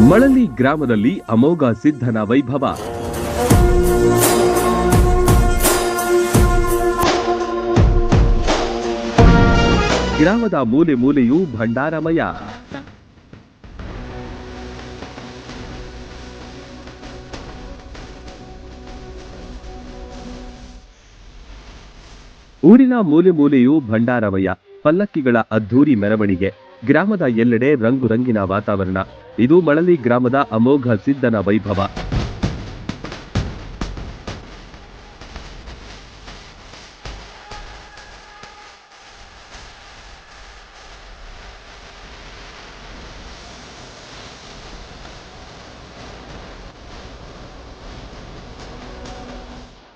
ಮಳಲಿ ಗ್ರಾಮದಲ್ಲಿ ಅಮೋಘ ಸಿದ್ಧನ ವೈಭವ. ಗ್ರಾಮದ ಮೂಲೆ ಮೂಲೆಯೂ ಭಂಡಾರಮಯ. ಊರಿನ ಮೂಲೆ ಮೂಲೆಯೂ ಭಂಡಾರಮಯ. ಪಲ್ಲಕ್ಕಿಗಳ ಅದ್ಧೂರಿ ಮೆರವಣಿಗೆ. ಗ್ರಾಮದ ಎಲ್ಲೆಡೆ ರಂಗು ರಂಗಿನ ವಾತಾವರಣ. ಇದು ಮಳಲಿ ಗ್ರಾಮದ ಅಮೋಘ ಸಿದ್ಧನ ವೈಭವ.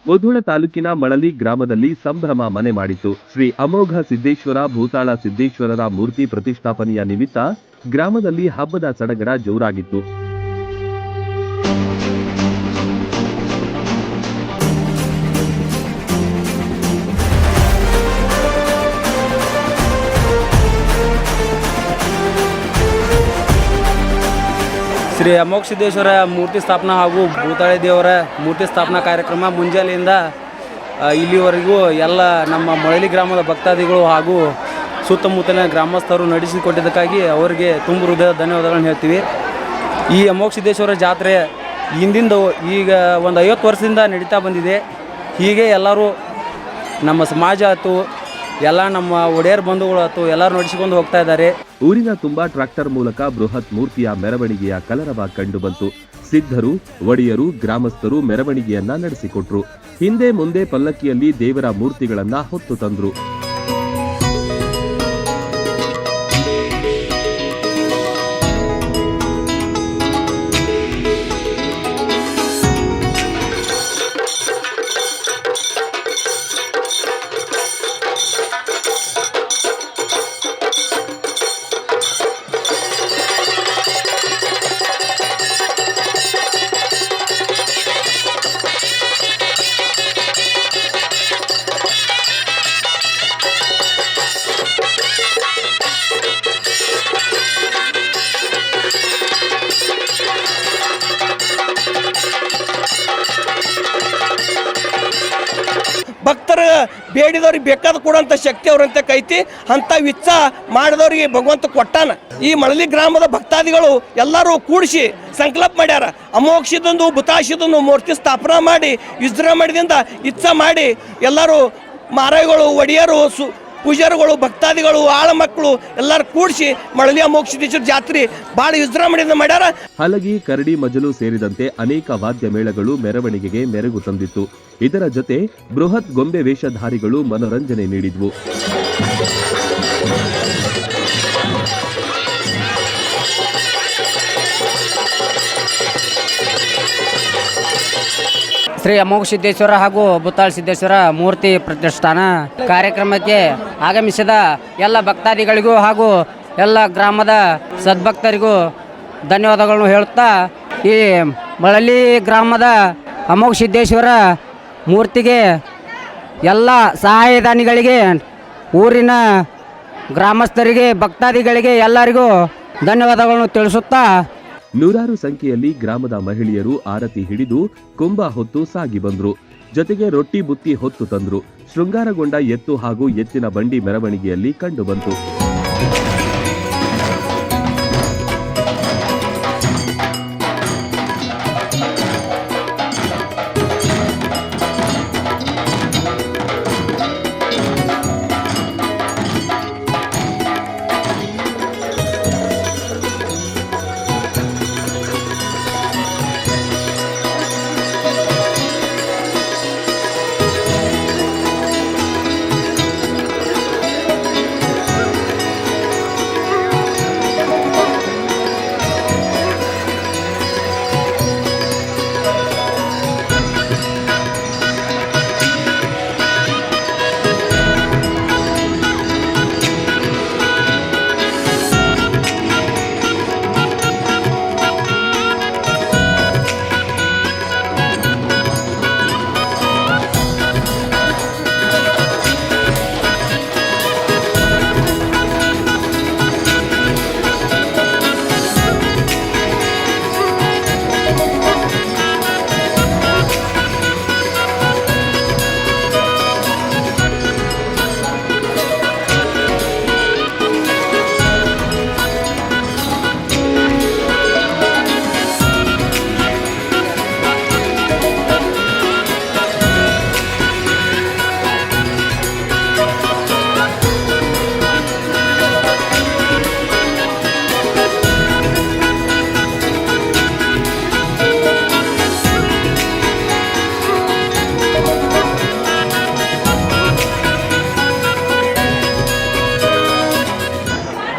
ಮುಧೋಳ ತಾಲೂಕಿನ ಮಳಲಿ ಗ್ರಾಮದಲ್ಲಿ ಸಂಭ್ರಮ ಮನೆ ಮಾಡಿತು. ಶ್ರೀ ಅಮೋಘ ಸಿದ್ದೇಶ್ವರ ಭೂತಾಳ ಸಿದ್ದೇಶ್ವರರ ಮೂರ್ತಿ ಪ್ರತಿಷ್ಠಾಪನೆಯ ನಿಮಿತ್ತ ಗ್ರಾಮದಲ್ಲಿ ಹಬ್ಬದ ಸಡಗರ ಜೋರಾಗಿತ್ತು. ಶ್ರೀ ಅಮೋಘ ಸಿದ್ದೇಶ್ವರ ಮೂರ್ತಿ ಸ್ಥಾಪನಾ ಹಾಗೂ ಭೂತಾಳಿ ದೇವರ ಮೂರ್ತಿ ಸ್ಥಾಪನಾ ಕಾರ್ಯಕ್ರಮ ಮುಂಜಾನೆಯಿಂದ ಇಲ್ಲಿವರೆಗೂ ಎಲ್ಲ ನಮ್ಮ ಮಳಲಿ ಗ್ರಾಮದ ಭಕ್ತಾದಿಗಳು ಹಾಗೂ ಸುತ್ತಮುತ್ತಲಿನ ಗ್ರಾಮಸ್ಥರು ನಡೆಸಿಕೊಟ್ಟಿದ್ದಕ್ಕಾಗಿ ಅವರಿಗೆ ತುಂಬ ಹೃದಯ ಧನ್ಯವಾದಗಳನ್ನು ಹೇಳ್ತೀವಿ. ಈ ಅಮೋಘ ಸಿದ್ದೇಶ್ವರ ಜಾತ್ರೆ ಹಿಂದಿಂದ ಈಗ ಒಂದು 50 ವರ್ಷದಿಂದ ನಡೀತಾ ಬಂದಿದೆ. ಹೀಗೆ ಎಲ್ಲರೂ ನಮ್ಮ ಸಮಾಜ ಆಯ್ತು, ಎಲ್ಲ ನಮ್ಮ ಒಡೆಯರ್ ಬಂಧುಗಳು ಆಯ್ತು, ಎಲ್ಲರೂ ನಡೆಸಿಕೊಂಡು ಹೋಗ್ತಾ ಇದ್ದಾರೆ. ಊರಿನ ತುಂಬಾ ಟ್ರಾಕ್ಟರ್ ಮೂಲಕ ಬೃಹತ್ ಮೂರ್ತಿಯ ಮೆರವಣಿಗೆಯ ಕಲರವ ಕಂಡುಬಂತು. ಸಿದ್ಧರು, ಒಡೆಯರು, ಗ್ರಾಮಸ್ಥರು ಮೆರವಣಿಗೆಯನ್ನ ನಡೆಸಿಕೊಟ್ರು. ಹಿಂದೆ ಮುಂದೆ ಪಲ್ಲಕ್ಕಿಯಲ್ಲಿ ದೇವರ ಮೂರ್ತಿಗಳನ್ನ ಹೊತ್ತು ತಂದ್ರು. ಭಕ್ತರ ಬೇಡಿದವ್ರಿಗೆ ಬೇಕಾದ ಕೊಡುವಂಥ ಶಕ್ತಿ ಅವ್ರಂತ ಕೈತಿ. ಅಂಥ ವಿಚ್ಚ ಮಾಡಿದವ್ರಿಗೆ ಭಗವಂತ ಕೊಟ್ಟಾನ. ಈ ಮಳಲಿ ಗ್ರಾಮದ ಭಕ್ತಾದಿಗಳು ಎಲ್ಲರೂ ಕೂಡಿಸಿ ಸಂಕಲ್ಪ ಮಾಡ್ಯಾರ. ಅಮೋಘಿಸಿದೊಂದು ಭೂತಾಶಿದೊಂದು ಮೂರ್ತಿ ಸ್ಥಾಪನಾ ಮಾಡಿ ವಿಜೃಂಭಣೆಯಿಂದ ಇಚ್ಛ ಮಾಡಿ ಎಲ್ಲರೂ ಮಾರಾಯಿಗಳು, ಒಡೆಯರು, ಪೂಜಾರಿಗಳು, ಭಕ್ತಾದಿಗಳು, ಆಳ ಮಕ್ಕಳು ಎಲ್ಲರೂ ಕೂಡಿಸಿ ಮಳಲಿ ಅಮೋಘ ಸಿದ್ದೇಶ್ವರ ಜಾತ್ರೆ ಭಾಳ ವಿಜೃಂಭಣೆಯಿಂದ ಮಾಡ್ಯಾರ. ಹಲಗಿ, ಕರಡಿ, ಮಜಲು ಸೇರಿದಂತೆ ಅನೇಕ ವಾದ್ಯ ಮೇಳಗಳು ಮೆರವಣಿಗೆಗೆ ಮೆರುಗು ತಂದಿತ್ತು. ಇದರ ಜೊತೆ ಬೃಹತ್ ಗೊಂಬೆ ವೇಷಧಾರಿಗಳು ಮನೋರಂಜನೆ ನೀಡಿದ್ವು. ಶ್ರೀ ಅಮೋಘ ಸಿದ್ದೇಶ್ವರ ಹಾಗೂ ಭೂತಾಳ ಸಿದ್ದೇಶ್ವರ ಮೂರ್ತಿ ಪ್ರತಿಷ್ಠಾನ ಕಾರ್ಯಕ್ರಮಕ್ಕೆ ಆಗಮಿಸಿದ ಎಲ್ಲ ಭಕ್ತಾದಿಗಳಿಗೂ ಹಾಗೂ ಎಲ್ಲ ಗ್ರಾಮದ ಸದ್ಭಕ್ತರಿಗೂ ಧನ್ಯವಾದಗಳನ್ನು ಹೇಳುತ್ತಾ, ಈ ಮಳಲಿ ಗ್ರಾಮದ ಅಮೋಘ ಸಿದ್ದೇಶ್ವರ ಮೂರ್ತಿಗೆ ಎಲ್ಲ ಸಹಾಯದಾನಿಗಳಿಗೆ, ಊರಿನ ಗ್ರಾಮಸ್ಥರಿಗೆ, ಭಕ್ತಾದಿಗಳಿಗೆ ಎಲ್ಲರಿಗೂ ಧನ್ಯವಾದಗಳನ್ನು ತಿಳಿಸುತ್ತಾ, ನೂರಾರು ಸಂಖ್ಯೆಯಲ್ಲಿ ಗ್ರಾಮದ ಮಹಿಳೆಯರು ಆರತಿ ಹಿಡಿದು ಕುಂಭ ಹೊತ್ತು ಸಾಗಿ ಬಂದ್ರು. ಜೊತೆಗೆ ರೊಟ್ಟಿ ಬುತ್ತಿ ಹೊತ್ತು ತಂದ್ರು. ಶೃಂಗಾರಗೊಂಡ ಎತ್ತು ಹಾಗೂ ಎತ್ತಿನ ಬಂಡಿ ಮೆರವಣಿಗೆಯಲ್ಲಿ ಕಂಡುಬಂತು.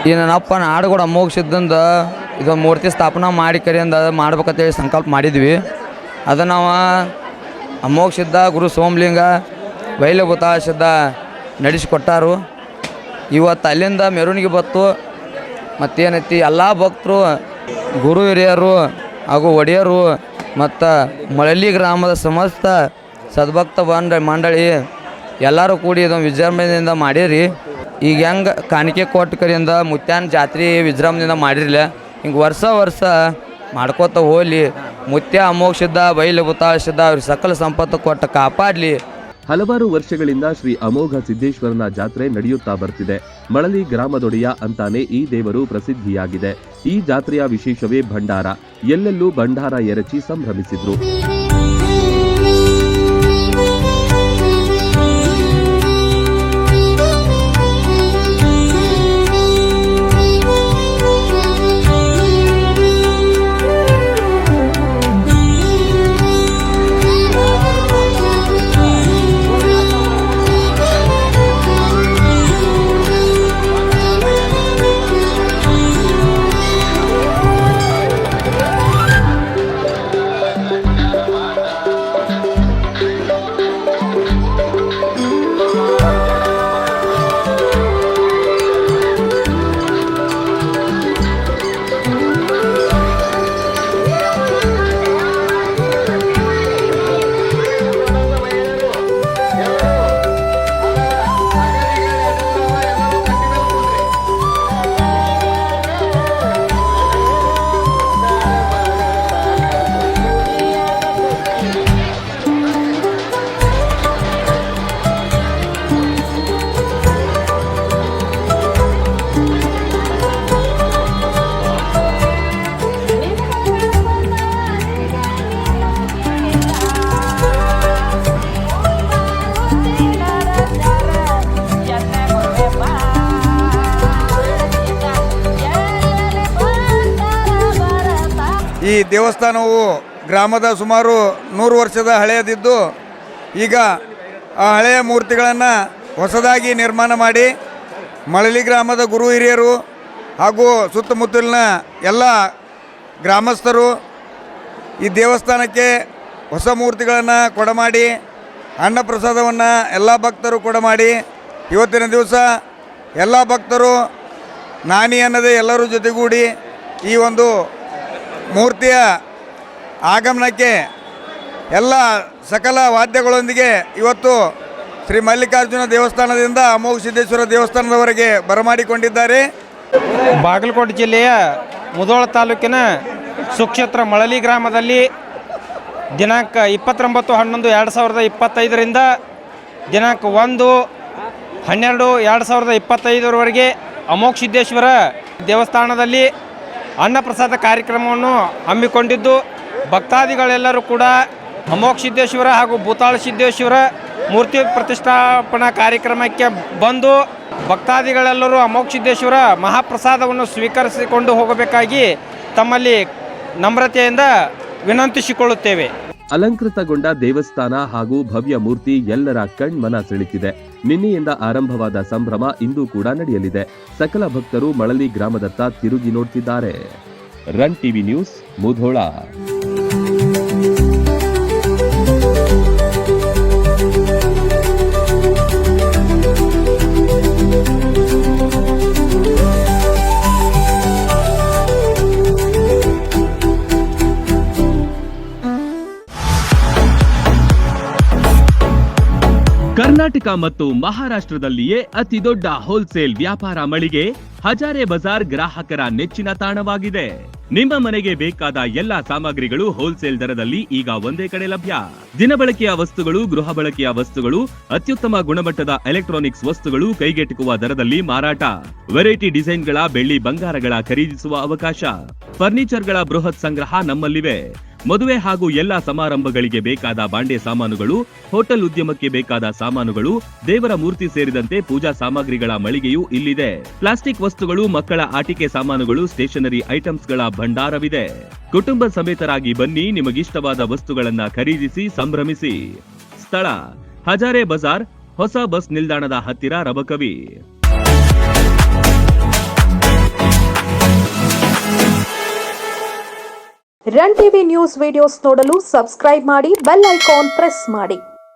ಈ ನನ್ನಪ್ಪ ನಾಡುಗೋಡ ಅಮೋಘ ಸಿದ್ಧಂದ ಇದೊಂದು ಮೂರ್ತಿ ಸ್ಥಾಪನಾ ಮಾಡಿ ಕರಿಯಿಂದ ಮಾಡ್ಬೇಕಂತೇಳಿ ಸಂಕಲ್ಪ ಮಾಡಿದ್ವಿ. ಅದು ನಾವು ಅಮೋಘ ಸಿದ್ಧ ಗುರು ಸೋಮಲಿಂಗ ಬೈಲಭೂತ ಸಿದ್ಧ ನಡೆಸಿಕೊಟ್ಟಾರು. ಇವತ್ತು ಅಲ್ಲಿಂದ ಮೆರವಣಿಗೆ ಬತ್ತು. ಮತ್ತೇನೈತಿ ಎಲ್ಲ ಭಕ್ತರು, ಗುರು ಹಿರಿಯರು ಹಾಗೂ ಒಡೆಯರು ಮತ್ತು ಮಳಲಿ ಗ್ರಾಮದ ಸಮಸ್ತ ಸದ್ಭಕ್ತ ಮಂಡಳಿ ಎಲ್ಲರೂ ಕೂಡಿ ಇದೊಂದು ವಿಜೃಂಭಣೆಯಿಂದ ಮಾಡಿರಿ. ಈಗ ಹೆಂಗೆ ಕಾಣಿಕೆ ಕೊಟ್ಟು ಕರಿಯಿಂದ ಮುತ್ಯಾನ ಜಾತ್ರೆ ವಿಜೃಂಭಣೆಯಿಂದ ಮಾಡಿರಲಿಲ್ಲ, ಹಿಂಗೆ ವರ್ಷ ಮಾಡ್ಕೋತ ಹೋಗಲಿ. ಮುತ್ಯ ಅಮೋಘ ಸಿದ್ಧ ಬೈಲಭೂತ ಸಿದ್ಧ ಅವ್ರಿಗೆ ಸಕಲ ಸಂಪತ್ತು ಕೊಟ್ಟು ಕಾಪಾಡಲಿ. ಹಲವಾರು ವರ್ಷಗಳಿಂದ ಶ್ರೀ ಅಮೋಘ ಸಿದ್ದೇಶ್ವರನ ಜಾತ್ರೆ ನಡೆಯುತ್ತಾ ಬರ್ತಿದೆ. ಮಳಲಿ ಗ್ರಾಮದೊಡೆಯ ಅಂತಾನೆ ಈ ದೇವರು ಪ್ರಸಿದ್ಧಿಯಾಗಿದೆ. ಈ ಜಾತ್ರೆಯ ವಿಶೇಷವೇ ಭಂಡಾರ. ಎಲ್ಲೆಲ್ಲೂ ಭಂಡಾರ ಎರಚಿ ಸಂಭ್ರಮಿಸಿದ್ರು. ಈ ದೇವಸ್ಥಾನವು ಗ್ರಾಮದ ಸುಮಾರು 100 ವರ್ಷದ ಹಳೆಯದಿದ್ದು, ಈಗ ಆ ಹಳೆಯ ಮೂರ್ತಿಗಳನ್ನು ಹೊಸದಾಗಿ ನಿರ್ಮಾಣ ಮಾಡಿ ಮಳಲಿ ಗ್ರಾಮದ ಗುರು ಹಿರಿಯರು ಹಾಗೂ ಸುತ್ತಮುತ್ತಲಿನ ಎಲ್ಲ ಗ್ರಾಮಸ್ಥರು ಈ ದೇವಸ್ಥಾನಕ್ಕೆ ಹೊಸ ಮೂರ್ತಿಗಳನ್ನು ಕೊಡಮಾಡಿ ಅನ್ನಪ್ರಸಾದವನ್ನು ಎಲ್ಲ ಭಕ್ತರು ಕೊಡಮಾಡಿ ಇವತ್ತಿನ ದಿವಸ ಎಲ್ಲ ಭಕ್ತರು ನಾನಿ ಅನ್ನದೇ ಎಲ್ಲರೂ ಜೊತೆಗೂಡಿ ಈ ಒಂದು ಮೂರ್ತಿಯ ಆಗಮನಕ್ಕೆ ಎಲ್ಲ ಸಕಲ ವಾದ್ಯಗಳೊಂದಿಗೆ ಇವತ್ತು ಶ್ರೀ ಮಲ್ಲಿಕಾರ್ಜುನ ದೇವಸ್ಥಾನದಿಂದ ಅಮೋಘ ಸಿದ್ದೇಶ್ವರ ದೇವಸ್ಥಾನದವರೆಗೆ ಬರಮಾಡಿಕೊಂಡಿದ್ದಾರೆ. ಬಾಗಲಕೋಟೆ ಜಿಲ್ಲೆಯ ಮುಧೋಳ ತಾಲೂಕಿನ ಸುಕ್ಷೇತ್ರ ಮಳಲಿ ಗ್ರಾಮದಲ್ಲಿ ದಿನಾಂಕ 29/11/2025ರಿಂದ ದಿನಾಂಕ 1/12/2025 ಅಮೋಘ ಸಿದ್ದೇಶ್ವರ ದೇವಸ್ಥಾನದಲ್ಲಿ ಅನ್ನಪ್ರಸಾದ ಕಾರ್ಯಕ್ರಮವನ್ನು ಹಮ್ಮಿಕೊಂಡಿದ್ದು, ಭಕ್ತಾದಿಗಳೆಲ್ಲರೂ ಕೂಡ ಅಮೋಘ ಸಿದ್ದೇಶ್ವರ ಹಾಗೂ ಭೂತಾಳ ಸಿದ್ದೇಶ್ವರ ಮೂರ್ತಿ ಪ್ರತಿಷ್ಠಾಪನಾ ಕಾರ್ಯಕ್ರಮಕ್ಕೆ ಬಂದು ಭಕ್ತಾದಿಗಳೆಲ್ಲರೂ ಅಮೋಘ ಸಿದ್ದೇಶ್ವರ ಮಹಾಪ್ರಸಾದವನ್ನು ಸ್ವೀಕರಿಸಿಕೊಂಡು ಹೋಗಬೇಕಾಗಿ ತಮ್ಮಲ್ಲಿ ನಮ್ರತೆಯಿಂದ ವಿನಂತಿಸಿಕೊಳ್ಳುತ್ತೇವೆ. ಅಲಂಕೃತಗೊಂಡ ದೇವಸ್ಥಾನ ಹಾಗೂ ಭವ್ಯ ಮೂರ್ತಿ ಎಲ್ಲರ ಕಣ್ಮನ ಸೆಳೆತಿದೆ. ನಿನ್ನೆಯಿಂದ ಆರಂಭವಾದ ಸಂಭ್ರಮ ಇಂದು ಕೂಡ ನಡೆಯಲಿದೆ. ಸಕಲ ಭಕ್ತರು ಮಳಲಿ ಗ್ರಾಮದತ್ತ ತಿರುಗಿ ನೋಡ್ತಿದ್ದಾರೆ. Run TV news, Mudhol. Karnataka ಮತ್ತು ಮಹಾರಾಷ್ಟ್ರದಲ್ಲಿಯೇ ಅತಿ ದೊಡ್ಡ ಹೋಲ್ಸೇಲ್ ವ್ಯಾಪಾರ ಮಳಿಗೆ ಹಜಾರೆ ಬಜಾರ್ ಗ್ರಾಹಕರ ನೆಚ್ಚಿನ ತಾಣವಾಗಿದೆ. ನಿಮ್ಮ ಮನೆಗೆ ಬೇಕಾದ ಎಲ್ಲಾ ಸಾಮಗ್ರಿಗಳು ಹೋಲ್ಸೇಲ್ ದರದಲ್ಲಿ ಈಗ ಒಂದೇ ಕಡೆ ಲಭ್ಯ. ದಿನಬಳಕೆಯ ವಸ್ತುಗಳು, ಗೃಹ ಬಳಕೆಯ ವಸ್ತುಗಳು, ಅತ್ಯುತ್ತಮ ಗುಣಮಟ್ಟದ ಎಲೆಕ್ಟ್ರಾನಿಕ್ಸ್ ವಸ್ತುಗಳು ಕೈಗೆಟುಕುವ ದರದಲ್ಲಿ ಮಾರಾಟ. ವೆರೈಟಿ ಡಿಸೈನ್ಗಳ ಬೆಳ್ಳಿ ಬಂಗಾರಗಳ ಖರೀದಿಸುವ ಅವಕಾಶ. ಫರ್ನಿಚರ್ಗಳ ಬೃಹತ್ ಸಂಗ್ರಹ ನಮ್ಮಲ್ಲಿವೆ. ಮದುವೆ ಹಾಗೂ ಎಲ್ಲಾ ಸಮಾರಂಭಗಳಿಗೆ ಬೇಕಾದ ಬಾಂಡೆ ಸಾಮಾನುಗಳು, ಹೋಟೆಲ್ ಉದ್ಯಮಕ್ಕೆ ಬೇಕಾದ ಸಾಮಾನುಗಳು, ದೇವರ ಮೂರ್ತಿ ಸೇರಿದಂತೆ ಪೂಜಾ ಸಾಮಗ್ರಿಗಳ ಮಳಿಗೆಯೂ ಇಲ್ಲಿದೆ. ಪ್ಲಾಸ್ಟಿಕ್ ವಸ್ತುಗಳು, ಮಕ್ಕಳ ಆಟಿಕೆ ಸಾಮಾನುಗಳು, ಸ್ಟೇಷನರಿ ಐಟಮ್ಸ್ಗಳ ಭಂಡಾರವಿದೆ. ಕುಟುಂಬ ಸಮೇತರಾಗಿ ಬನ್ನಿ, ನಿಮಗಿಷ್ಟವಾದ ವಸ್ತುಗಳನ್ನ ಖರೀದಿಸಿ ಸಂಭ್ರಮಿಸಿ. ಸ್ಥಳ: ಹಜಾರೆ ಬಜಾರ್, ಹೊಸ ಬಸ್ ನಿಲ್ದಾಣದ ಹತ್ತಿರ, Rabakavi. Run TV news videos ನೋಡಲು ಸಬ್ಸ್ಕ್ರೈಬ್ ಮಾಡಿ, ಬೆಲ್ ಐಕಾನ್ ಪ್ರೆಸ್ ಮಾಡಿ.